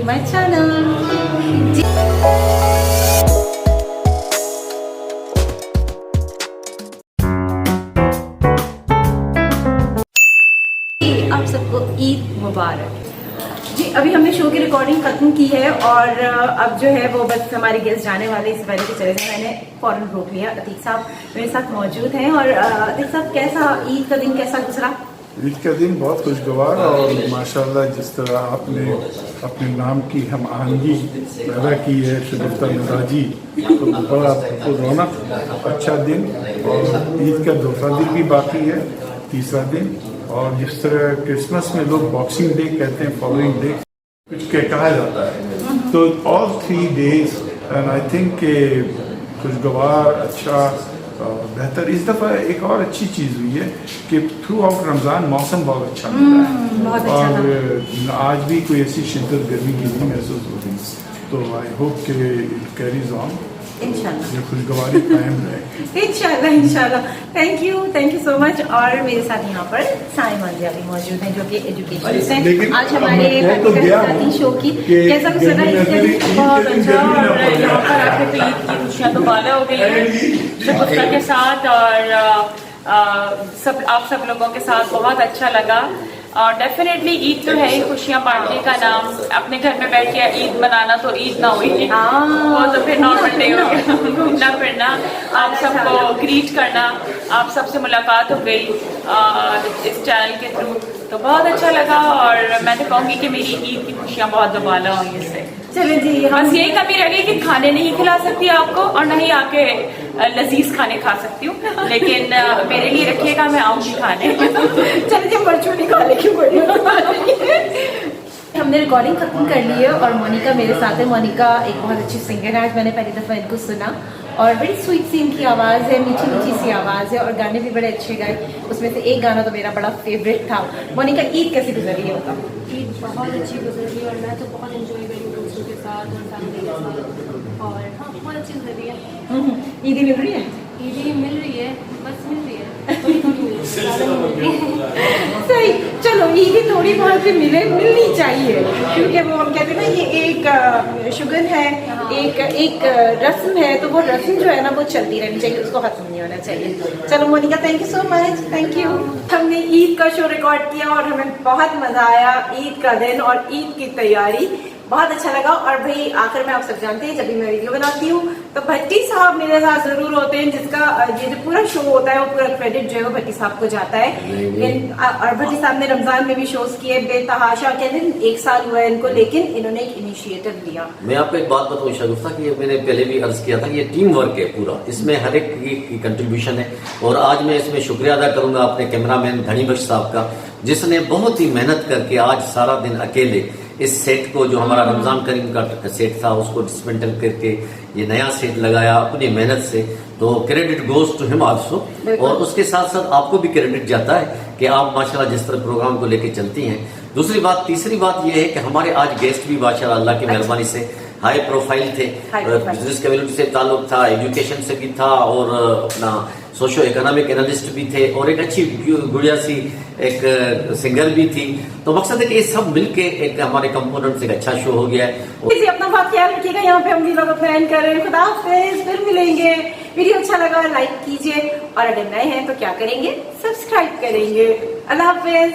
To my channel. आप सबको ईद मुबारक जी। अभी हमने शो की रिकॉर्डिंग खत्म की है और अब जो है वो बस हमारे गेस्ट जाने वाले, इससे पहले कि चले जाए मैंने फौरन रोक लिया। अतीक साहब मेरे साथ मौजूद हैं और अतीक साहब कैसा ईद का दिन कैसा गुजरा? ईद का दिन बहुत खुशगवार और माशाल्लाह जिस तरह आपने अपने नाम की हम आहंगी पैदा की है शगुफ्ता मिजाजी, तो बड़ा रौनक अच्छा दिन। और ईद का दूसरा दिन भी बाकी है, तीसरा दिन। और जिस तरह क्रिसमस में लोग बॉक्सिंग डे कहते हैं, फॉलोइंग डे कुछ कहा जाता है, तो all 3 days and I think खुशगवार अच्छा बेहतर। इस दफ़ा एक और अच्छी चीज़ हुई है कि थ्रू आउट रमज़ान मौसम बहुत अच्छा मिला है और आज भी कोई ऐसी शिद्दत गर्मी की नहीं महसूस हो रही। तो आई होप के इट कैरीज ऑन, इंशाल्लाह ये खुशगवारी कायम रहे इंशाल्लाह इंशाल्लाह। Thank you so much. और मेरे साथ यहाँ पर साई मांझिया भी मौजूद हैं जो कि एजुकेशन है। आज हमारे शो की कैसा गुजरा? बहुत अच्छा। और यहाँ पर आके तो ईद की खुशियाँ तो बाला हो गई है शगुफ्ता के साथ और आप सब लोगों के साथ बहुत अच्छा लगा। और डेफिनेटली ईद तो है ही खुशियाँ बांटने का नाम। अपने घर में बैठ के ईद मनाना तो ईद ना हुई, वो तो फिर नॉर्मल डे हो गया। घूमना फिरना, आप सबको ग्रीट करना, आप सबसे मुलाकात हो गई इस चैनल के थ्रू, तो बहुत अच्छा लगा। और मैं तो कहूँगी कि मेरी ईद की खुशियाँ बहुत दुबाला हुई इससे। चले जी, बस यही कमी रह गई कि खाने नहीं खिला सकती आपको और नहीं आके लजीज खाने खा सकती हूँ, लेकिन मेरे लिए रखिएगा, मैं आऊंगी खाने। चले जी, वर्चुअली खा ले क्यों बड़ी हमने रिकॉर्डिंग खत्म कर ली है और मोनिका मेरे साथ है। मोनिका एक बहुत अच्छी सिंगर है। आज मैंने पहली दफ़ा इनको सुना और बड़ी स्वीट सी इनकी आवाज़ है, मीठी मीठी सी आवाज़ है और गाने भी बड़े अच्छे गाए। उसमें से एक गाना तो मेरा बड़ा फेवरेट था। मोनिका, ईद कैसी गुजरी है बताओ? ईद बहुत अच्छी गुजरी और मैं तो बहुत इंजॉय करी दोस्तों के साथ और फैमिली के साथ। और हाँ, बहुत अच्छी गुजरी है। ईदी मिल रही है? ईदी मिल रही है, बस मिल रही है, थोड़ी थोड़ी मिल रही है। सही, चलो ईदी थोड़ी बहुत भी मिलनी चाहिए, क्योंकि वो हम कहते हैं ना ये एक शुगर है, एक रस्म है, तो वो रस्म जो है ना वो चलती रहनी चाहिए, उसको खत्म नहीं होना चाहिए। चलो Monica, thank you so much. Thank you. हमने ईद का शो रिकॉर्ड किया और हमें बहुत मजा आया। ईद का दिन और ईद की तैयारी बहुत अच्छा लगा। और भाई आखिर में आप सब जानते हैं जब भी मैं वीडियो बनाती हूँ तो भट्टी साहब मेरे साथ जरूर होते हैं, जिसका ये जो पूरा शो होता है वो पूरा क्रेडिट जो है वो भट्टी साहब को जाता है। और भट्टी साहब ने रमजान में भी शोज किए बेतहाशा, कहते हैं 1 साल हुआ है इनको, लेकिन इन्होंने एक इनिशिएटिव लिया। मैं आपको एक बात बताऊँ शगुफ्ता की, मैंने पहले भी अर्ज किया था, ये टीम वर्क है पूरा, इसमें हर एक की कंट्रीब्यूशन है। और आज मैं इसमें शुक्रिया अदा करूंगा अपने कैमरामैन धनी बख्श साहब का, जिसने बहुत ही मेहनत करके आज सारा दिन अकेले इस सेट को, जो हमारा रमजान करीम का सेट था, उसको डिसमेंटल करके ये नया सेट लगाया अपनी मेहनत से। तो credit goes to him also. और उसके साथ साथ आपको भी क्रेडिट जाता है कि आप माशाल्लाह जिस तरह प्रोग्राम को लेके चलती हैं। तीसरी बात ये है कि हमारे आज गेस्ट भी माशाल्लाह अल्लाह की मेहरबानी से हाई प्रोफाइल थे, बिजनेस कम्युनिटी से ताल्लुक था, एजुकेशन से भी था और अपना सोशो इकोनॉमिक एनालिस्ट भी थे और एक अच्छी गुड़िया सी एक सिंगर भी थी। तो मकसद है कि ये सब मिलके एक हमारे कंपोनेंट से एक अच्छा शो हो गया है। अपना बात ख्याल रखिएगा। यहाँ पे हम लोग प्लान कर रहे हैं। खुदा हाफिज़, फिर मिलेंगे। वीडियो अच्छा लगा लाइक कीजिए और अगर नए हैं तो क्या करेंगे, सब्सक्राइब करेंगे। अल्लाह हाफिज़।